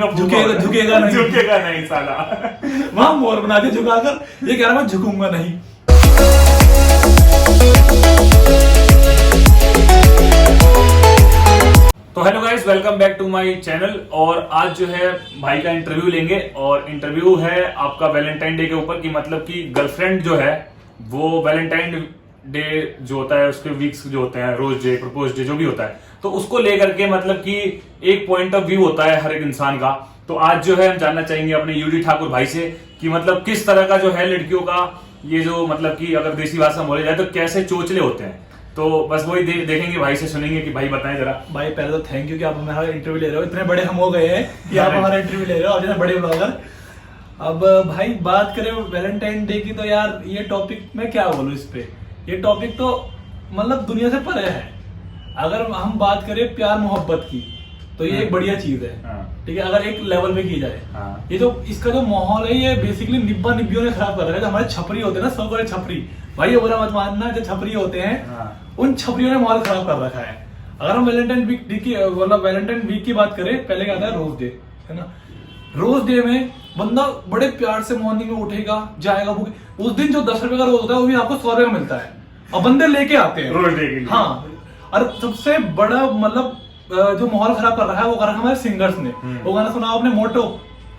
झुकेगा झुकेगा नहीं, झुकेगा नहीं साला। वहां मोर बना के झुकाकर ये कह रहा मैं झुकूंगा नहीं। तो hello guys, welcome back to my channel. और आज जो है भाई का इंटरव्यू लेंगे और इंटरव्यू है आपका वैलेंटाइन डे के ऊपर की मतलब कि गर्लफ्रेंड जो है वो वैलेंटाइन डे जो होता है उसके वीक्स जो होते हैं, रोज डे, प्रपोज डे, जो भी होता है, तो उसको लेकर के मतलब कि एक पॉइंट ऑफ व्यू होता है हर एक इंसान का। तो आज जो है हम जानना चाहेंगे अपने यूडी ठाकुर भाई से कि मतलब किस तरह का जो है लड़कियों का ये जो मतलब कि अगर देसी भाषा में बोले जाए तो कैसे चोचले होते हैं। तो बस वही देखेंगे भाई से, सुनेंगे कि भाई बताएं जरा। भाई पहले तो थैंक यू कि आप हमारा इंटरव्यू ले रहे हो, इतने बड़े हम हो गए हैं कि आप हमारा इंटरव्यू ले रहे हो, और इतने बड़े ब्लॉगर। अब भाई बात करें वैलेंटाइन डे की, तो यार ये टॉपिक मैं क्या बोलूं इस पे। ये टॉपिक तो मतलब दुनिया से परे है। अगर हम बात करें प्यार मोहब्बत की तो ये एक बढ़िया चीज है, ठीक है, अगर एक लेवल पे की जाए। ये जो इसका जो माहौल है ये बेसिकली निब्बा निब्बियों ने खराब कर रखा है। जो हमारे छपरी होते हैं ना, सब बड़े छपरी, भाई ये बुरा मत मानना, जो छपरी होते हैं उन छपरियों ने माहौल खराब कर रखा है। अगर हम वैलेंटाइन वीक की मतलब वैलेंटाइन वीक की बात करें, पहले क्या आता है रोज डे, है ना। रोज डे में बंदा बड़े प्यार से मॉर्निंग में उठेगा, जाएगा, उस दिन जो 10 रुपए का रोज होता है वो भी आपको 100 रुपए का मिलता है और बंदे लेके आते हैं रोज डे के लिए। हाँ, और सबसे बड़ा मतलब जो माहौल खराब कर रहा है वो कर रखा है हमारे सिंगर्स ने। वो गाना सुना आपने, मोटो?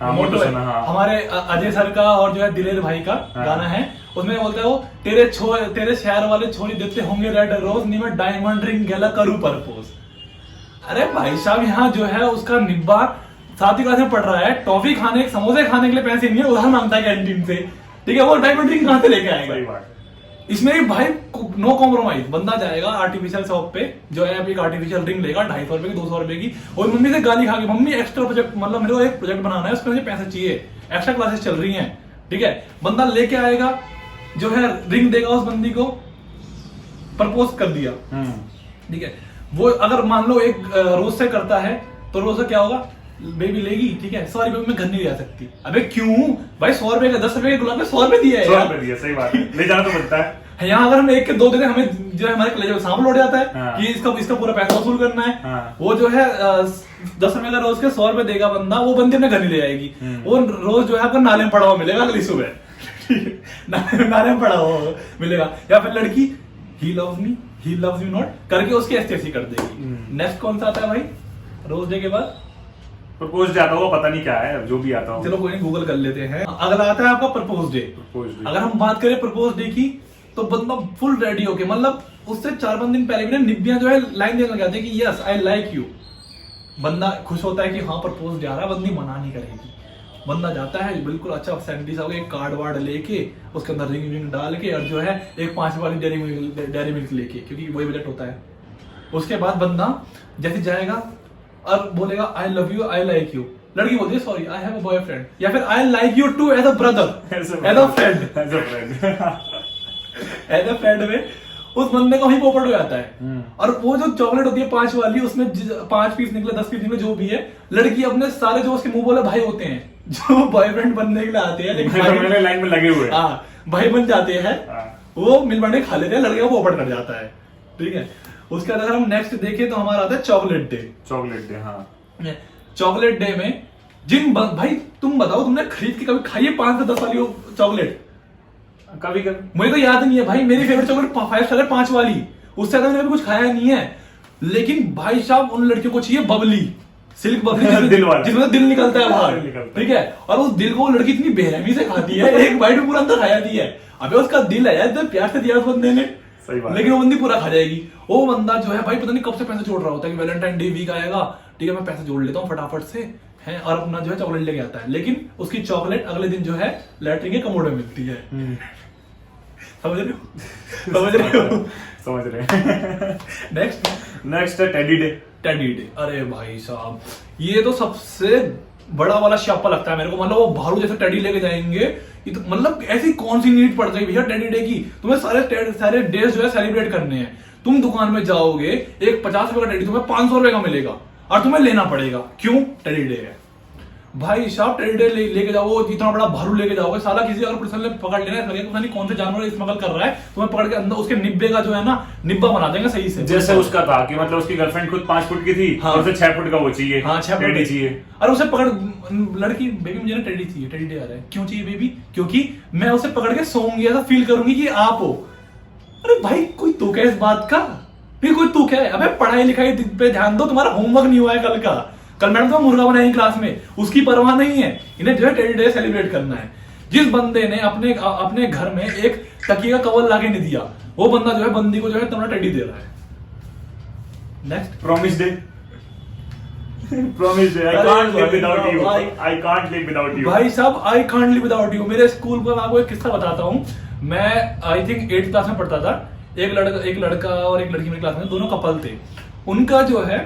मोटो सुना, हाँ। हमारे अजय सर का और जो है दिलेर भाई का गाना है। उसमें बोलता है वो तेरे शहर वाले छोरी देते होंगे रेड रोज, नहीं मैं डायमंड रिंग गेला करूं प्रपोज। अरे भाई साहब, यहाँ जो है उसका निब्बा 7वीं क्लास में पढ़ रहा है, टॉफी खाने, समोसे खाने के लिए पैसे नहीं है, उधार मांगता है कैंटीन से, ठीक है। वो डायमंड रिंग कहां से लेके आएगा? इसमें भी भाई नो कॉम्प्रोमाइज, बंदा जाएगा आर्टिफिशियल शॉप पे, जो है एक आर्टिफिशियल रिंग लेगा 250 रुपए की, 200 रुपए की, और मम्मी से गाली खा के, मम्मी एक्स्ट्रा प्रोजेक्ट, मतलब मेरे को एक प्रोजेक्ट बनाना है, उसमें मुझे पैसे चाहिए, एक्स्ट्रा क्लासेस चल रही हैं, ठीक है। बंदा लेके आएगा, जो है रिंग देगा उस बंदी को, प्रपोज कर दिया, ठीक है। वो अगर मान लो एक रोज से करता है तो रोज से क्या होगा, बेबी लेगी, ठीक है, 100 रुपए में घर नहीं जा सकती। अबे क्यों भाई, 100 रुपए का 10 रुपए के गुलाब में 100 रुपए दिया है, 100 रुपए दिया, सही बात है, ले जाना तो बनता है। यहाँ अगर हम एक के 2 देते हैं, हमें जो है हमारे कलेजे में सांप लौट जाता है कि इसका पूरा पैसा वसूल करना है। वो जो है 10 रुपए का रोज के 100 रुपए देगा बंदा, वो बंदी अपने घर नहीं ले जाएगी। वो रोज जो है आपको नाले में पड़ा हुआ मिलेगा अगली सुबह नाले में पड़ा हुआ मिलेगा। या फिर लड़की he loves me, he loves you not करके उसकी एस्टेसी कर देगी। नेक्स्ट कौन सा आता है भाई रोज डे के बाद? प्रपोज डे आता होगा, पता नहीं क्या है, जो भी आता हो, चलो कोई नहीं, गूगल कर लेते हैं। अगला आता है आपका प्रपोज डे। अगर हम बात करें प्रपोज डे की तो बंदा फुल रेडी होके, मतलब उससे 4-5 दिन पहले भी ना निब्बियां जो है लाइन देने लग जाती है कि यस आई लाइक यू। बंदा खुश होता है कि हाँ प्रपोज डे आ रहा है, बंदी मना नहीं करेगी। बंदा जाता है बिल्कुल अच्छा सैंडी सा एक कार्ड वार्ड लेके, उसके अंदर रिंग विंग डाल के, और जो है एक 5 वाली डेयरी मिल्क लेके, क्योंकि वही बजट होता है। उसके बाद बंदा जैसे जाएगा और बोलेगा I love you, I like you, लड़की बोलती है sorry I have a boyfriend, या फिर I like you too as a brother, as a friend as a friend में उस बंदे को ही पोपट हो जाता है। और वो जो चॉकलेट होती है 5 वाली, उसमें 5 पीस निकले, 10 पीस निकले, जो भी है, लड़की अपने सारे जो उसके मुंह बोले भाई होते हैं, जो बॉयफ्रेंड बनने के लिए आते हैं, लेकिन लाइन में लगे हुए, हाँ भाई बन जाते हैं, वो मिल बांटे खा लेते हैं, लड़के को पोपट कर जाता है, ठीक है। उसके बाद अगर हम नेक्स्ट देखें तो हमारा आता है चॉकलेट डे। चॉकलेट डे, हाँ। चॉकलेट डे में भाई तुम बताओ, तुमने खरीद के कभी खाई है 5 से 10 वाली चॉकलेट? कभी कभी, मुझे तो याद नहीं है भाई, मेरी फेवरेट चॉकलेट 5 स्टार है, 5 वाली, उससे ज्यादा मैंने कुछ खाया नहीं है। लेकिन भाई साहब उन लड़कियों को चाहिए बबली, सिल्क बबली, दिल वाला, जिसमें दिल निकलता है बाहर, ठीक है। और उस दिल को वो लड़की इतनी बेरहमी से खाती है, एक बाइट में पूरा अंदर खाया दी है। अबे उसका दिल है यार, प्यार से दिया उस बंदे ने, सही बात, लेकिन वो बंदी पूरा खा जाएगी। वो बंदा जो है भाई पता नहीं कब से पैसे जोड़ रहा होता है कि वैलेंटाइन डे वीक आएगा, ठीक है मैं पैसे जोड़ लेता हूँ फटाफट से, है, और अपना जो है चॉकलेट लेके आता है। लेकिन उसकी चॉकलेट अगले दिन जो है लैट्रिन के कमोड में मिलती है। समझ रहे हो? समझ रहे। नेक्स्ट है टेडी डे। टेडी डे, अरे भाई साहब ये तो सबसे बड़ा वाला शापा लगता है मेरे को। मतलब वो भालू जैसे टेडी लेके जाएंगे, ये तो मतलब ऐसी कौन सी नीड पड़ गई भैया टेडी डे की? तुम्हें सारे डेज जो है सेलिब्रेट करने हैं। तुम दुकान में जाओगे, एक 50 रुपए का टेडी तुम्हें 500 रुपए का मिलेगा और तुम्हें लेना पड़ेगा, क्यों? टेडी डे है। भाई साहब टेडी डेयर लेके जाओ, इतना बड़ा भालू लेके जाओगे, साला किसी अगर पुलिस ने पकड़ लेना है, लगेगा पता नहीं कौन से जानवर स्मगल कर रहा है, तुम्हें पकड़ के अंदर उसके निब्बे का जो है ना निब्बा बना देंगे सही से। जैसे उसका था कि मतलब उसकी गर्लफ्रेंड खुद 5 फुट की थी, हाँ। और उसे 6 फुट का वो चाहिए, हाँ 6 टेडी चाहिए। अरे उसे पकड़, लड़की बेबी मुझे ना टेडी चाहिए, टेडी डेयर है, क्यों चाहिए बेबी? क्योंकि मैं उसे पकड़ के सोऊंगी, ऐसा फील करूंगी कि आप हो। अरे भाई कोई तुक है इस बात का? फिर कोई तुक है? अबे पढ़ाई लिखाई पे ध्यान दो, तुम्हारा होमवर्क नहीं हुआ है कल का। कल मैडम तो मुर्गा बनाएंगे क्लास में, उसकी परवाह नहीं है, इन्हें जो है टेडी डे सेलिब्रेट करना है। जिस बंदे ने अपने अपने घर में एक तकिया का कवर लाके नहीं दिया, वो बंदा जो है बंदी को जो है तुम्हारा टेडी दे रहा है। Next promise day. Promise day, I can't live without you, I can't live without you. भाई साहब I can't live without you. मेरे स्कूल पर मैं आपको एक किस्सा बताता हूँ। मैं आई थिंक 8th क्लास में पढ़ता था। एक लड़का और एक लड़की मेरी क्लास में, दोनों कपल थे। उनका जो है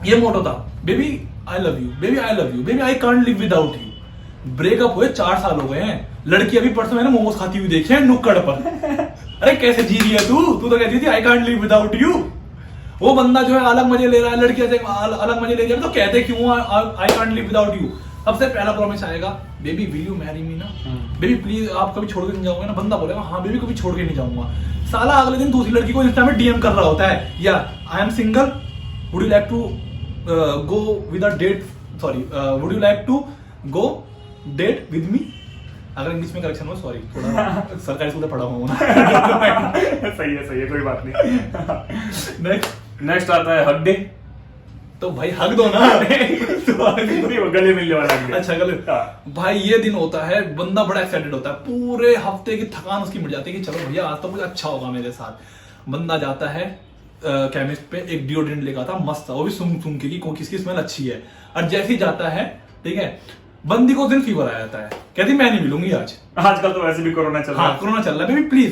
ये मोटो था, baby I love you, baby I love you, baby I can't live without you. Breakup हुए 4 साल हो गए हैं। लड़की अभी परसों मैंने मोमोज खाती हुई देखी है नुक्कड़ पर। अरे कैसे जी रही है तू तो कहती थी I can't live without you. वो बंदा जो है अलग मजे ले रहा है, लड़की अलग मजे ले रही है, तो कहते क्यों I can't live without you. सबसे पहला प्रॉमिस आएगा, baby will you marry me ना, बेबी प्लीज आप कभी छोड़ के नहीं जाओगे ना। बंदा बोलेगा हाँ बेबी कभी छोड़ के नहीं जाऊंगा। साला अगले दिन दूसरी लड़की को इंस्टा में डीएम कर रहा होता है, या I am single, would you like to go with a date, sorry would you like to go date with me. अगर इंग्लिश में करेक्शन हो सॉरी, थोड़ा सरकारी स्कूल में पढ़ा हुआ ना। सही है कोई बात नहीं। नेक्स्ट आता है हग डे। तो भाई हग दो ना। वो गले मिलने वाला हग डे। अच्छा गले। भाई ये दिन होता है, बंदा बड़ा एक्साइटेड होता है, पूरे हफ्ते की थकान उसकी मिट जाती है कि चलो भैया आज तो कुछ अच्छा होगा मेरे साथ। बंदा जाता है केमिस्ट पे, एक डिओड्रेंट लेकर आता मस्त सा, वो भी सूंघ सूंघ के कि किसकी स्मेल अच्छी है। और जैसे ही जाता है, ठीक है, बंदी को उस दिन फीवर आ जाता है, कहती मैं नहीं मिलूंगी आज। आजकल तो वैसे भी कोरोना चल रहा है। हाँ कोरोना चल रहा है, baby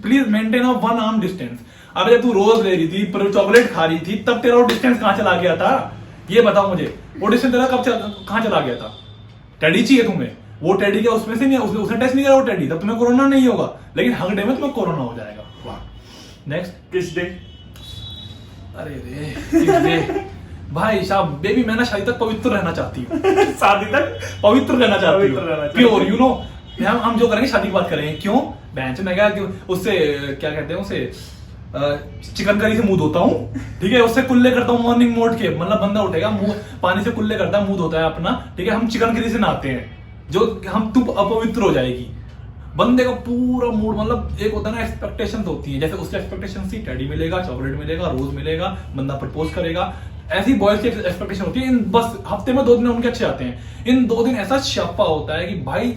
please maintain a 1 arm distance. अब जब तू रोज ले रही थी, पर चॉकलेट खा रही थी, तब तेरा वो डिस्टेंस कहाँ चला गया था? ये बताओ मुझे, वो डिस्टेंस तेरा कहाँ चला गया था? टेडी चाहिए तुम्हें, वो टेडी क्या उसमें से नहीं, उसने टेस्ट नहीं करा वो टेडी, तब तुम्हें कोरोना नहीं होगा, लेकिन हग डे में तुम्हें कोरोना हो जाएगा। वाह। नेक्स्ट किस डे? अरे रे भाई साहब, बेबी मैं ना शादी तक पवित्र रहना चाहती हूँ। शादी तक पवित्र रहना चाहती हूँ, प्योर, यू नो। हम जो करेंगे शादी की बात करेंगे, क्यों? बेंच में क्या उससे क्या कहते हैं, उसे चिकन करी से मुंह धोता हूँ, ठीक है, उससे कुल्ले करता हूँ मॉर्निंग मोड के, मतलब बंदा उठेगा मुंह पानी से कुल्ले करता है, मुंह धोता है अपना, ठीक है, हम चिकन करी से नहाते हैं, जो हम तू अपवित्र हो जाएगी। बंदे का पूरा मूड, मतलब एक होता है ना एक्सपेक्टेशंस होती है, जैसे उसकी एक्सपेक्टेशन थी टेडी मिलेगा, चॉकलेट मिलेगा, रोज मिलेगा, बंदा प्रपोज करेगा, ऐसी बॉयज की एक्सपेक्टेशन होती है। इन बस हफ्ते में 2 दिन उनके अच्छे आते हैं, इन 2 दिन ऐसा छापा होता है कि भाई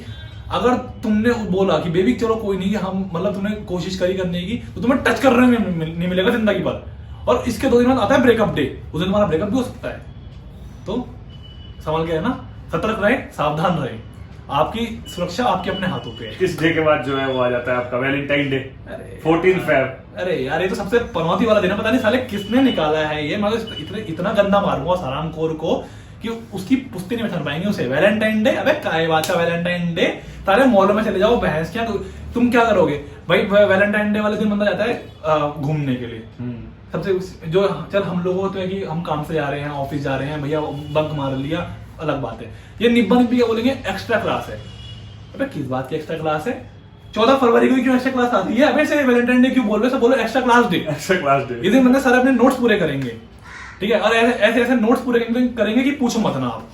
अगर तुमने बोला कि बेबी चलो कोई नहीं, हम मतलब तुमने कोशिश करी करने की, तो तुम्हें टच करने में नहीं मिलेगा जिंदगी भर। और इसके 2 दिन बाद आता है ब्रेकअप डे, उस दिन तुम्हारा ब्रेकअप भी हो सकता है। तो संभल के है ना, सतर्क रहे, सावधान रहे, आपकी सुरक्षा आपके अपने हाथों पे है। किस डे के बाद जो है वो आ जाता है आपका वैलेंटाइन डे, 14 फेब। अरे यार ये तो सबसे पनौती वाला दिन है, पता नहीं साले किसने निकाला है ये। मैं तो इतना गंदा मारूंगा सरामखोर को कि उसकी पुश्ती नहीं बचा पाएंगे उसे। वैलेंटाइन डे, अबे काय बात का वैलेंटाइन डे, सारे मॉलों में चले जाओ भैंस क्या, तुम क्या करोगे भाई? वैलेंटाइन डे वाले दिन बंदा जाता है घूमने के लिए। सबसे जो चल हम लोगों तो है कि हम काम से जा रहे हैं, ऑफिस जा रहे हैं, भैया बंक मार लिया, अलग बात है। ये निब्बा निब्बी क्या बोलेंगे, एक्स्ट्रा क्लास है। अबे किस बात की एक्स्ट्रा क्लास है? 14 फरवरी को क्यों एक्स्ट्रा क्लास आती है? अबे से वैलेंटाइन डे क्यों बोल रहे हो? बोलो extra class day. Extra class day, इस दिन बंदे सारे अपने नोट्स पूरे करेंगे, ठीक है, और ऐसे नोट्स पूरे करेंगे कि पूछो मत ना आप।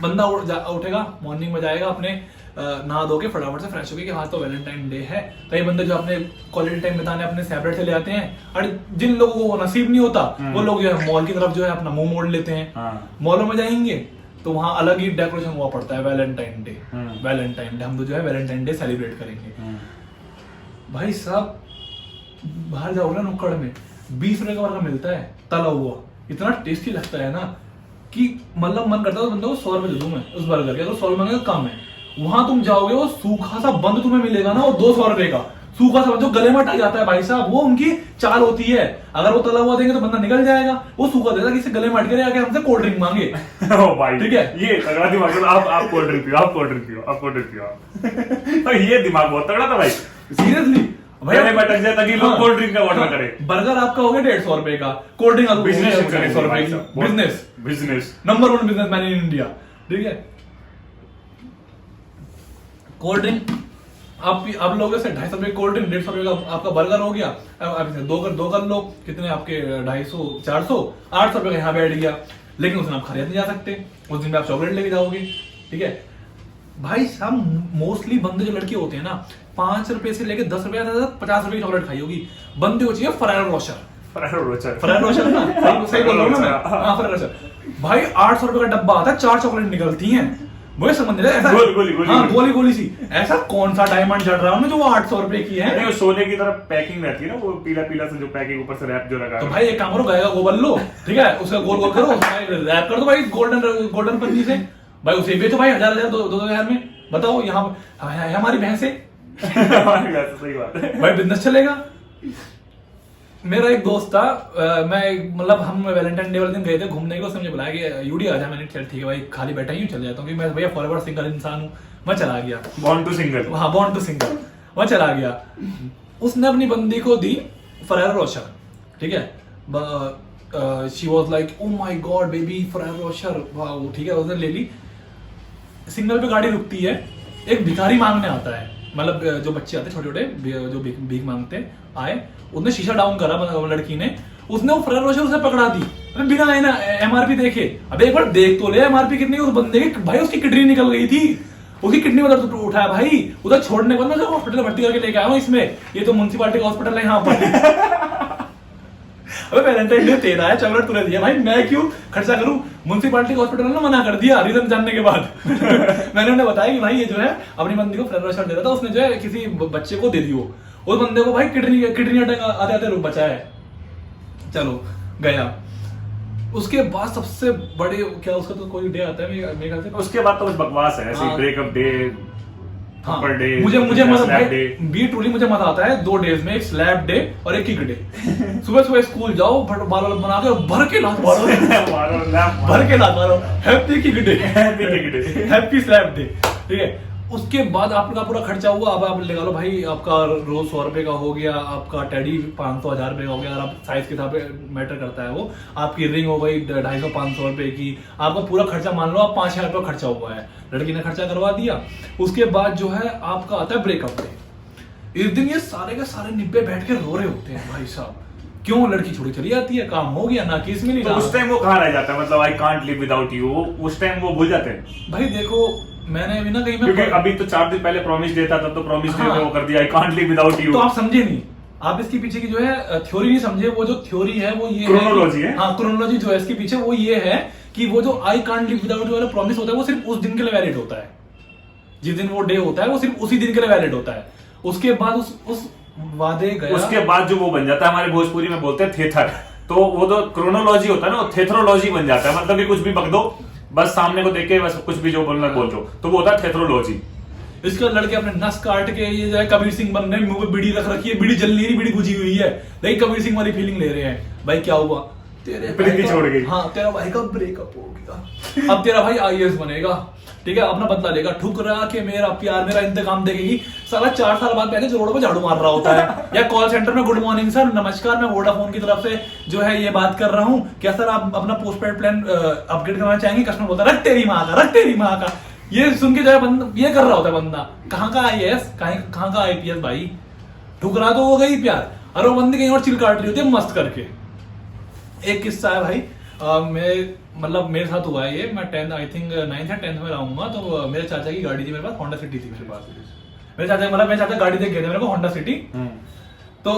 बंदा उठेगा, मॉर्निंग में जाएगा, अपने नहा धो के फटाफट से फ्रेश होके कि हाँ तो वैलेंटाइन डे है। कई बंदे जो अपने क्वालिटी टाइम बिताने अपने सेपरेट से ले आते हैं, और जिन लोगों को वो नसीब नहीं होता वो लोग जो है मॉल की तरफ जो है अपना मुंह मोड़ लेते हैं। मॉलों में जाएंगे तो वहां अलग ही डेकोरेशन हुआ पड़ता है, वैलेंटाइन डे। वैलेंटाइन डे हम तो जो है वैलेंटाइन डे सेलिब्रेट करेंगे। भाई साहब बाहर जाओगे ना नुक्कड़ में, 20 रुपए का बर्गर मिलता है तला हुआ, इतना टेस्टी लगता है ना कि मतलब मन करता है बंदे को 100 रुपए दे दूं मैं उस बर्गर के, तो 100 रुपए का कम है। वहां तुम जाओगे वो सूखा सा बंद तुम्हें मिलेगा ना, वो 200 रुपए का सूखा सा जो गले में अटक जाता है भाई साहब, वो उनकी चाल होती है। अगर वो तला हुआ देंगे तो बंदा निकल जाएगा, वो सूखा देगा किसी गले में अटके रहे, आके हमसे कोल्ड ड्रिंक मांगे। ओ भाई ठीक है, ये तगड़ा दिमाग है। आप कोल्ड ड्रिंक पियो, आप कोल्ड ड्रिंक पियो, आप कोल्ड ड्रिंक पियो। तो ये दिमाग बहुत तगड़ा था भाई, सीरियसली। भैया पहले भटक जाए ताकि लोग कोल्ड ड्रिंक का ऑर्डर करें। बर्गर आपका हो गया 150 रुपए का, कोल्ड ड्रिंक आपको बिजनेस 150 रुपए की। Business business number 1 businessman in India, ठीक है। कोल्ड ड्रिंक आप लोगों से 250 रुपए कोल्ड ड्रिंक, 150 रुपए का आपका बर्गर हो गया। अब दो कर लो, कितने आपके 250 400 800 रुपए का यहाँ बैठ गया। लेकिन उसमें आप खरीद नहीं जा सकते, उस दिन में आप चॉकलेट लेके जाओगे, ठीक है। भाई साहब मोस्टली बंदे जो लड़के होते हैं ना, 5 रुपए से लेके 10 रुपए 50 रुपए की चॉकलेट खाई होगी। बंदे को चाहिए फरारो रोशर ना, सही बोल रहा हूं ना मैं? हाँ, फरारो रोशर। भाई 800 रुपए का डब्बा आता है, 4 चॉकलेट निकलती हैं। मुझे समझ नहीं ऐसा गोली सी, ऐसा कौन सा डायमंड चढ़ रहा है जो वो 800 रुपए की है? नहीं, वो सोने की तरह पैकिंग रहती है ना, वो पीला पीला से जो पैकिंग ऊपर से रैप जो लगा। तो भाई एक काम करो, गएगा गोबर लो, ठीक है, उसका गोल गोल करो, उसमें रैप कर दो भाई गोल्डन पन्नी से। भाई उसे बेचो भाई 1000 2,000 में। बताओ यहाँ हमारी भैंसे सही बात है भाई, बिजनेस चलेगा। मेरा एक दोस्त था, मैं मतलब हम वैलेंटाइन डे वाले दिन गए थे घूमने के, उसने मुझे बुलाया कि यूडी आ जा। मैंने चल ठीक है भाई, खाली बैठा ही चल जाता हूँ, मैं भैया फॉरएवर सिंगल इंसान हूँ। मैं चला गया, बॉर्न टू सिंगल। हाँ, बॉर्न टू सिंगल। मैं चला गया, उसने अपनी बंदी को दी फरारो रोशर, ठीक है। She was like oh my God baby Ferrero Rocher, वाह, ठीक है, उसने ले ली। सिग्नल पे गाड़ी रुकती है, एक भिखारी मांगने आता है, मतलब जो बच्चे आते छोटे छोटे जो भीख मांगते आए, उसने शीशा डाउन करा, मतलब लड़की ने, उसने वो फरारो रोशर उसे पकड़ा दी बिना एमआरपी देखे। अबे एक बार देख तो ले एमआरपी कितनी, उस बंदे की भाई उसकी किडनी निकल गई थी, उसकी किडनी में दर्द उठाया भाई। उधर छोड़ने के बाद मैं हॉस्पिटल भर्ती करके लेके आया हूँ। इसमें ये तो म्युनिसिपालिटी का हॉस्पिटल है यहाँ पर। अबे वैलेंटाइन डे तेरा है, चॉकलेट तूने दिया भाई, मैं क्यों खर्चा करूं? म्युनिसिपालिटी का हॉस्पिटल ने मना कर दिया रीजन जानने के बाद। मैंने उन्हें बताया कि भाई ये जो है अपनी बंदी को फरारो रोशर दे रहा था, उसने जो है किसी बच्चे को दे दी, वो उस बंदे को भाई किडनी अटैक आते आते बचाया है। चलो गया, उसके बाद सबसे बड़े क्या उसका तो कोई डे आता है मेरे ख्याल से, उसके बाद तो बस बकवास है ऐसे, ब्रेकअप डे, हाँ, पर डे, मुझे मजा बी ट्रूली मुझे मजा आता है 2 डेज में, एक स्लैब डे और एक किक डे। सुबह सुबह स्कूल जाओ, बाल बना के भर के लात मारो, भर के लात मारो, happy kick day, happy slab day, ठीक है। उसके बाद आपका पूरा खर्चा हुआ, अब आप लगा लो भाई आपका रोज 100 रुपए का हो गया, आपका टेडी 500-1000 रुपए का हो गया, अगर आप साइज के हिसाब से मैटर करता है वो, आपकी रिंग हो गई 250-500 रुपए की, आपका पूरा खर्चा मान लो आप 5000 रुपए खर्चा हुआ है, लड़की ने खर्चा करवा दिया। उसके बाद जो है आपका आता है ब्रेकअप डे। इस दिन ये सारे के सारे निब्बे बैठ के रो रहे होते हैं भाई साहब, क्यों? लड़की छोड़ी चली जाती है, काम हो गया ना, किस मिली। तो उस टाइम वो कहाँ रह जाता है, मतलब I can't live without you, उस टाइम वो भूल जाते हैं। भाई देखो मैंने अभी ना कहीं में, क्योंकि अभी तो 4 दिन पहले प्रॉमिस देता था, तो प्रॉमिस डे हाँ, पे वो कर दिया I can't live without you. तो आप समझे नहीं, आप इसके पीछे की जो है थ्योरी नहीं समझे। वो जो थ्योरी है वो ये क्रोनोलॉजी है, हाँ क्रोनोलॉजी जो है इसके पीछे वो ये है कि वो जो I can't live without you वाला प्रॉमिस होता है वो सिर्फ उस दिन के लिए वैलिड होता है, जिस दिन वो डे होता है वो सिर्फ उसी दिन के लिए वैलिड होता है। उसके बाद उस वादे गया, उसके बाद जो वो बन जाता है, हमारे भोजपुरी में बोलते हैं थेथर, तो वो तो क्रोनोलॉजी होता है ना, वो थेथरोलॉजी बन जाता है, मतलब कि कुछ भी बक दो, बस सामने को देख के बस कुछ भी जो बोलना बोल दो, तो वो होता है थेथरोलॉजी। इसके लड़के अपने नस काट के ये जो है कबीर सिंह बन रहे हैं, मुंह पे बीड़ी रख रखी है, बीड़ी जल नहीं रही, बीड़ी बुझी हुई है, लेकिन कबीर सिंह वाली फीलिंग ले रहे हैं। भाई क्या हुआ, तेरे प्रीति छोड़ गई, हाँ तेरा भाई का ब्रेकअप हो गया, अब तेरा भाई आईएएस बनेगा, ठीक है, अपना बदला लेगा, ठुकरा के मेरा प्यार मेरा इंतकाम देगी। साला 4 साल बाद पहले रोड पे झाड़ू मार रहा होता है, या कॉल सेंटर में गुड मॉर्निंग सर, नमस्कार, मैं वोडाफोन की तरफ से जो है ये बात कर रहा हूँ, क्या सर आप अपना पोस्टपेड प्लान अपग्रेड करना चाहेंगे? कस्टमर बोलता है रख तेरी माँ का, रख तेरी माँ का। ये सुन के जो है बंदा ये कर रहा होता है, बंदा कहाँ का आईएएस, कहाँ का आईपीएस भाई, ठुकरा तो हो गई प्यार, और वो बंदी कहीं और चिल काट रही होती है मस्त करके। एक किस्सा है भाई, मतलब मेरे साथ हुआ है ये, मैं 10 आई थिंक 9th या 10th में रहूंगा, तो मेरे चाचा की गाड़ी थी मेरे पास, होंडा सिटी थी मेरे पास। मेरे चाचा गाड़ी देख गए थे मेरे को, होंडा सिटी, तो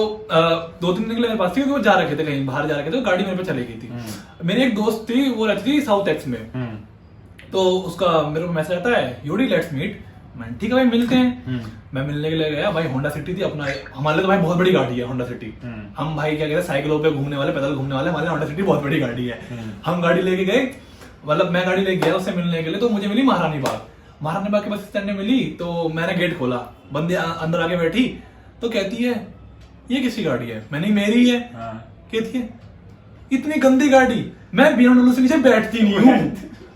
2-3 दिन के लिए मेरे पास थी, क्योंकि वो जा रखे थे कहीं बाहर जा रखे थे, तो गाड़ी मेरे पे चली गई थी। मेरी एक दोस्त थी, वो रहती थी साउथ एक्स में, तो उसका मेरे को मैसेज आता है यूडी लेट्स मीट। मैं ठीक है भाई मिलते हैं। मैं मिलने के लिए गया भाई, होंडा सिटी थी अपना, हमारे लिए तो भाई बहुत बड़ी गाड़ी है होंडा सिटी। हम भाई क्या कहते हैं साइकिलों पे घूमने वाले, पैदल घूमने वाले, हमारे होंडा सिटी बहुत बड़ी गाड़ी है। हम गाड़ी लेके गए, मतलब मैं गाड़ी लेके गया उससे मिलने के लिए, तो मुझे मिली महारानी बाग। महारानी बाग के बस स्टैंड में मिली, तो मैंने गेट खोला, बंदी अंदर आके बैठी, तो कहती है ये किसकी गाड़ी है? मैंने मेरी है। कहती है इतनी गंदी गाड़ी, मैं BMW से नीचे बैठती नहीं हूँ।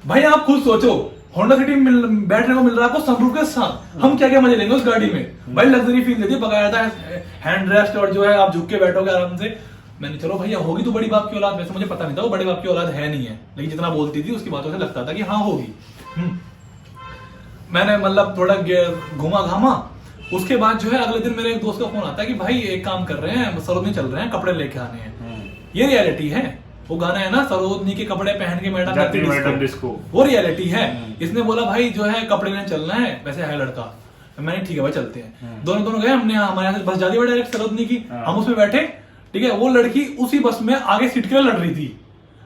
भाई आप खुद सोचो, होंडा सिटी बैठने को मिल रहा है आपको सनरूफ के साथ, हम क्या क्या मजे लेंगे उस गाड़ी में भाई। लग्जरी फील देती है, बकायदा हैंड रेस्ट और जो है आप झुक के बैठोगे आराम से। मैंने चलो भैया होगी तो बड़ी बाप की औलाद, वैसे मुझे पता नहीं था वो बड़े बाप की औलाद है नहीं है, लेकिन जितना बोलती थी उसकी बातों से लगता था कि हाँ होगी। मैंने मतलब थोड़ा घुमा घामा, उसके बाद जो है अगले दिन मेरे एक दोस्त का फोन आता है कि भाई एक काम कर रहे हैं, सरोजनी चल रहे हैं, कपड़े लेके आने हैं। ये रियलिटी है, वो गाना है ना सरोजनी के कपड़े पहन के मैडम डिस्को, वो रियलिटी है। इसने बोला भाई जो है कपड़े लेने चलना है, वैसे है लड़का। मैंने ठीक है भाई चलते हैं। दोनों गए, हमने हमारे यहाँ से बस जाती है डायरेक्ट सरोजनी की, हम उसमें बैठे, ठीक है। वो लड़की उसी बस में आगे सीट के लिए लड़ रही थी।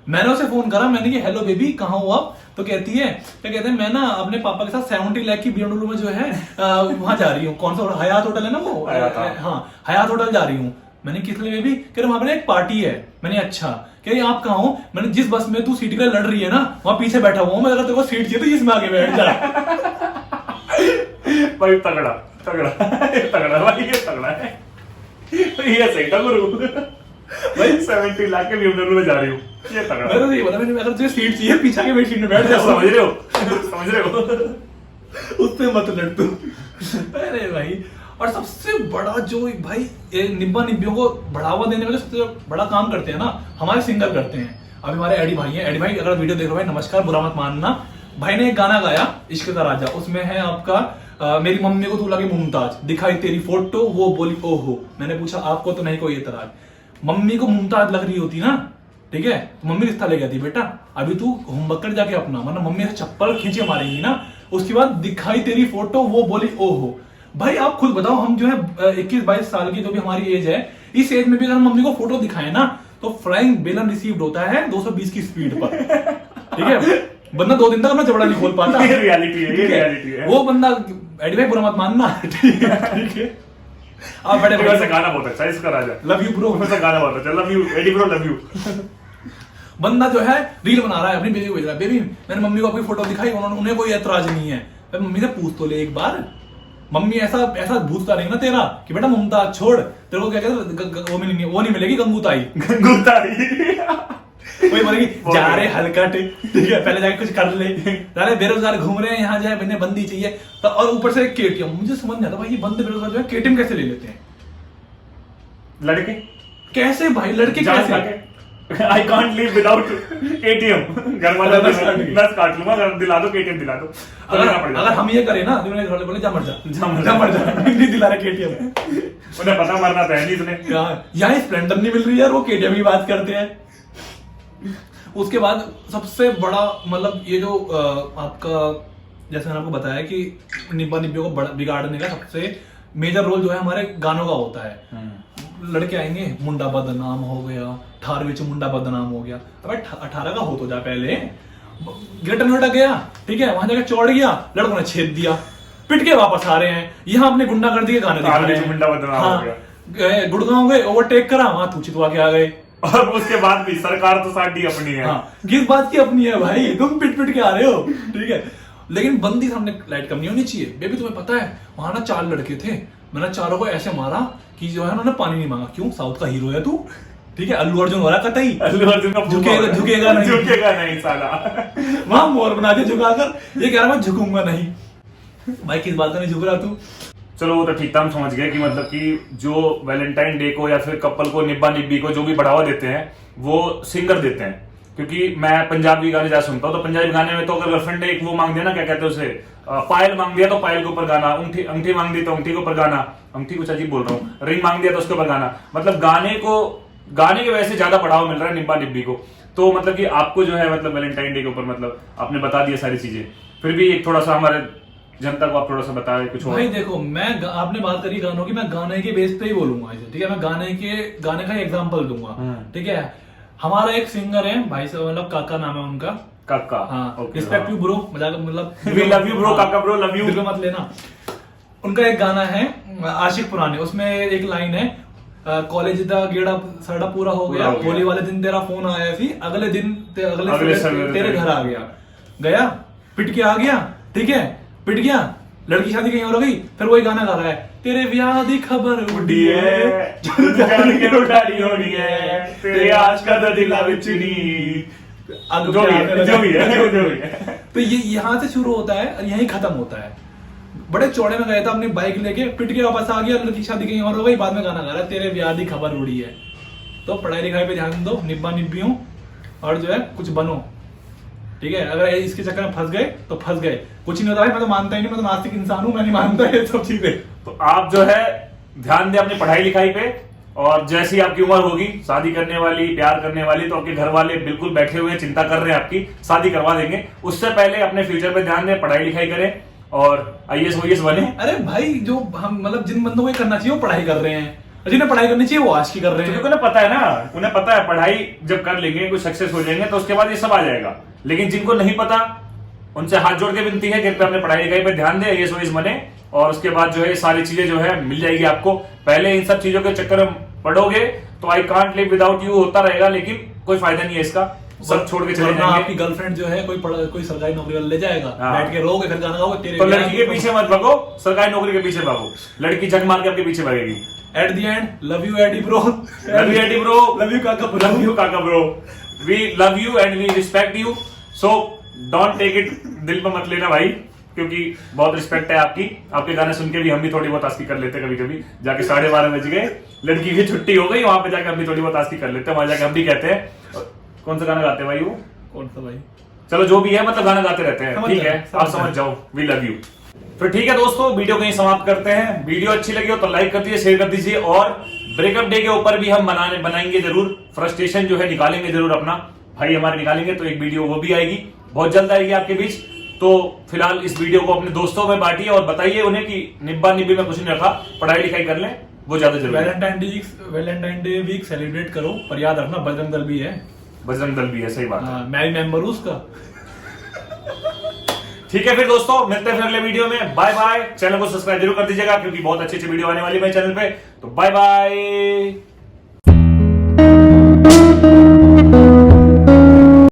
मैंने उसे फोन करा, मैंने कि हेलो बेबी कहाँ हो आप? तो कहती है, क्या कहते हैं, मैं ना अपने पापा के साथ 70 लाख की BMW में जो है वहां जा रही हूँ। कौन सा हयात होटल है ना वो? हाँ हयात होटल जा रही हूँ। मैंने किस लिए बेबी? कह रहे वहां पर एक पार्टी है। मैंने अच्छा, कह रही आप कहाँ हो? मैंने जिस बस में तू सीट के लिए लड़ रही है ना वहां पीछे बैठा हुआ हूँ मैं, अगर तेरे को सीट चाहिए तो इसमें आगे बैठ जा। भाई तगड़ा तगड़ा तगड़ा भाई, ये तगड़ा है, ये सही था गुरु भाई। 70 लाख के BMW में जा रही हूँ, ये तगड़ा। मैं तो ये बता, मैंने अगर तुझे सीट चाहिए पीछे के सीट में बैठ जा। समझ रहे हो उससे मत लड़ तू। अरे भाई, और सबसे बड़ा जो भाई निब्बा निब्बियों को बढ़ावा देने वाले सबसे बड़ा काम करते हैं ना, हमारे सिंगर करते हैं। अभी हमारे एडी भाई हैं, एडी भाई अगर वीडियो देख रहे हो भाई नमस्कार, बुरा मत मानना। भाई ने एक गाना गाया इश्क का राजा, उसमें है आपका मेरी मम्मी को तू लगी मुमताज, दिखाई तेरी फोटो वो बोली ओहो। मैंने पूछा आपको तो नहीं कोई एतराज, मम्मी को मुमताज लग रही होती ना, ठीक है, तो मम्मी रिश्ता ले गई थी बेटा, अभी तू होमवर्क कर जाके अपना, वरना मम्मी से चप्पल खींचे मारेंगी ना। उसके बाद दिखाई तेरी फोटो वो बोली ओहो। भाई आप खुद बताओ, हम जो है 21-22 साल की जो भी हमारी एज है, इस एज में भी अगर हम मम्मी को फोटो दिखाए ना तो फ्लाइंग बेलन रिसीव्ड होता है 220 की स्पीड पर, ठीक है। बंदा 2 दिन तक अपना जबड़ा नहीं खोल पाता। ये रियलिटी है, ये रियलिटी है। वो बंदा एडी भाई बुरा मत मानना, ठीक है। आप बड़े वैसे गाना बहुत अच्छा है इसका राजा, लव यू ब्रो, वैसे गाना बहुत अच्छा, love you AD bro love you. बंदा जो है रील बना रहा है, अपनी बेबी को भेज रहा है, बेबी मैंने मम्मी को आपकी फोटो दिखाई, उन्हें कोई ऐतराज नहीं है। मम्मी से पूछ तो ले एक बार, मम्मी ऐसा भूत करेंगे ना तेरा कि बेटा मुमताज छोड़, तेरे को क्या कहते वो नहीं मिलेगी गंगूताई। वही बोलेगी जा रहे हलकट, ठीक है, पहले जाके कुछ कर ले, अरे बेरोजगार घूम रहे हैं यहाँ जाए, मैंने बंदी चाहिए तो, और ऊपर से केटीएम। मुझे समझ नहीं आता भाई ये बंदे बेरोजगार जो है केटीएम कैसे ले लेते हैं? लड़के कैसे भाई, लड़के कैसे? I can't live without ATM। घर वाले बस काट लूंगा, अगर दिला दो KTM दिला दो। अगर हम ये करें ना तो मेरे घर वाले बोले जा मर जा नहीं दिला रहे KTM। उन्हें पता मरना तो है नहीं इसने। यहाँ स्प्लेंडर नहीं मिल रही यार, वो KTM की बात करते हैं। उसके बाद सबसे बड़ा मतलब ये जो आपका, जैसे मैंने आपको बताया कि निब्बा निब्बियों को बिगाड़ने का सबसे मेजर रोल जो है हमारे गानों का होता है। लड़के आएंगे, मुंडा बदनाम हो गया, 18वीं च मुंडा बदनाम हो गया। अबे 18 का हो तो जा पहले, ग्रेटर नोएडा गया, ठीक है, वहां जाकर चौड़ गया, लड़कों ने छेद दिया, पिट के वापस आ रहे हैं, यहाँ अपने गुंडागर्दी के गाने दिखा रहे हैं। मुंडा बदनाम हो गया, गुड़गांव गए, ओवरटेक करा, वहां तू चितवा के आ गए। और उसके बाद भी सरकार तो साडी अपनी है। हाँ, किस बात की अपनी है भाई, तुम पिट पिट के आ रहे हो, ठीक है। लेकिन बंदी सामने लाइट कम नहीं होनी चाहिए। बेबी तुम्हें पता है वहां ना 4 लड़के थे, मैंने चारों को ऐसे मारा कि जो है उन्होंने पानी नहीं मांगा। क्यों? साउथ का हीरो है तू, ठीक है, अल्लू अर्जुन हो रहा कतई, अल्लू अर्जुन का झुकेगा नहीं साला। वहां मोर बना के झुकाकर ये कह रहा मैं झुकूंगा नहीं। भाई किस बात का नहीं झुक रहा तू? चलो वो तो ठीक था, हम समझ गए कि मतलब कि जो वैलेंटाइन डे को या फिर कपल को, निब्बा निब्बी को जो भी बढ़ावा देते हैं वो सिंगर देते हैं। क्योंकि मैं पंजाबी गाने ज्यादा सुनता हूँ, तो पंजाबी गाने में तो अगर गर्लफ्रेंड ने एक वो मांग दिया ना, क्या कहते हैं उसे, पायल मांग दिया तो पायल के ऊपर गाना, अंगठी मांग दी तो अंगठी के ऊपर गाना, अंगठी कुछ अजीब बोल रहा हूँ, रिंग मांग दिया तो उसके ऊपर गाना। मतलब गाने की वजह से ज्यादा बढ़ावा मिल रहा है निब्बा निब्बी को। तो मतलब कि आपको जो है मतलब वैलेंटाइन डे के ऊपर मतलब आपने बता दिया सारी चीजें, फिर भी एक थोड़ा सा हमारे जनता को आप थोड़ा सा बताए कुछ और। भाई देखो, आपने बात करी गानों की, मैं गाने के बेस पे ही बोलूंगा इसे, ठीक है। मैं गाने का एग्जांपल दूंगा, ठीक है। हमारा एक सिंगर है भाई साहब, मतलब काका नाम है उनका, काका। हाँ, रिस्पेक्ट यू ब्रो, मजाक मतलब वी लव यू ब्रो, काका ब्रो लव यू, दिल मत लेना। उनका एक गाना है आशिक पुराने, उसमें एक लाइन है, कॉलेज का गेड़ा साड़ा पूरा हो गया, होली वाले दिन तेरा फोन आया थी, अगले दिन तेरे घर आ गया पिट के आ गया, ठीक है, पिट गया, लड़की शादी कहीं और हो गई, फिर वही गाना गा रहा है, तेरे ब्याह दी खबर उड़ी है, जान के उठारी होनी है, तेरे आज का दिला विच नी, जो भी है तो ये यहाँ से शुरू होता है और यहीं खत्म होता है। बड़े चौड़े में गया था अपनी बाइक लेके, पिट के वापस आ गया, लड़की शादी कहीं और हो गई, बाद में गाना गा रहा है तेरे ब्याह की खबर उड़ी है। तो पढ़ाई लिखाई पे ध्यान दो, निब्बा निब्बियों, और जो है कुछ बनो, ठीक है। अगर इसके चक्कर में फंस गए तो फंस गए, कुछ नहीं होता भाई। मैं तो मानता ही नहीं, मैं तो नास्तिक इंसान हूं, मैं नहीं मानता ये सब चीजें। तो आप जो है ध्यान दें अपनी पढ़ाई लिखाई पे, और जैसी आपकी उम्र होगी शादी करने वाली, प्यार करने वाली, तो आपके घर वाले बिल्कुल बैठे हुए चिंता कर रहे हैं आपकी, शादी करवा देंगे। उससे पहले अपने फ्यूचर पे ध्यान दें, पढ़ाई लिखाई करें और IAS बने। अरे भाई जो हम मतलब जिन बंदों को ये करना चाहिए वो पढ़ाई कर रहे हैं, और जिन्हें पढ़ाई करनी चाहिए वो आशिकी कर रहे हैं। क्योंकि उन्हें पता है ना, उन्हें पता है पढ़ाई जब कर लेंगे, कुछ सक्सेस हो जाएंगे तो उसके बाद ये सब आ जाएगा। लेकिन जिनको नहीं पता उनसे हाथ जोड़ के विनती है कि अपने पढ़ाई लिखाई पे ध्यान दें, IAS बने, और उसके बाद जो है सारी चीजें जो है मिल जाएगी आपको। पहले इन सब चीजों के चक्कर में पढ़ोगे तो I can't live without you होता रहेगा, लेकिन कोई फायदा नहीं है इसका, सब छोड़ के चले जाएंगे। आपकी गर्लफ्रेंड जो है कोई सरकारी नौकरी वाला ले जाएगा, बैठ के रोगे, फिर गाना गाओगे तेरे। तो लड़की के पीछे मत भागो, सरकारी नौकरी के पीछे भागो, लड़की झक मार के आपके पीछे भागेगी। At the end love you AD bro, love you AD bro, love you Kaka bro, love you Kaka bro, we love you and we respect you. So don't take it दिल पे मत लेना भाई, क्योंकि बहुत रिस्पेक्ट है आपकी। आपके गाने सुन के भी हम भी थोड़ी बहुत आस्की कर लेते हैं, कभी कभी जाके 12:30 बज गए, लड़की की छुट्टी हो गई, वहां पे जाके हम भी थोड़ी बहुत आस्की कर लेते हैं, वहां जाके हम भी कहते हैं। कौन सा गाना गाते हैं भाई वो? कौन सा भाई? चलो जो भी है, मतलब गाना गाते रहते हैं, ठीक है, आप समझ जाओ, वी लव यू। तो ठीक है दोस्तों, वीडियो कहीं समाप्त करते हैं। वीडियो अच्छी लगी हो तो लाइक कर दीजिए, शेयर कर दीजिए, और ब्रेकअप डे के ऊपर भी हम बनाएंगे जरूर, फ्रस्ट्रेशन जो है निकालेंगे जरूर अपना, भाई हमारे निकालेंगे, तो एक वीडियो वो भी आएगी, बहुत जल्द आएगी आपके बीच। तो फिलहाल इस वीडियो को अपने दोस्तों में बांटिए और बताइए उन्हें कि निब्बा निब्बी में कुछ नहीं रखा, पढ़ाई लिखाई कर लें, वो ज्यादा जरूरी है। वैलेंटाइन डे वीक सेलिब्रेट करो, पर याद रखना बजरंग दल भी है। बजरंग दल भी है, सही बात है। मैं भी मेंबर हूं उसका। ठीक है फिर दोस्तों, मिलते हैं फिर अगले वीडियो में, बाय बाय। चैनल को सब्सक्राइब जरूर कर दीजिएगा, क्योंकि बहुत अच्छी वीडियो आने वाली है मेरे चैनल पे। तो बाय बाय।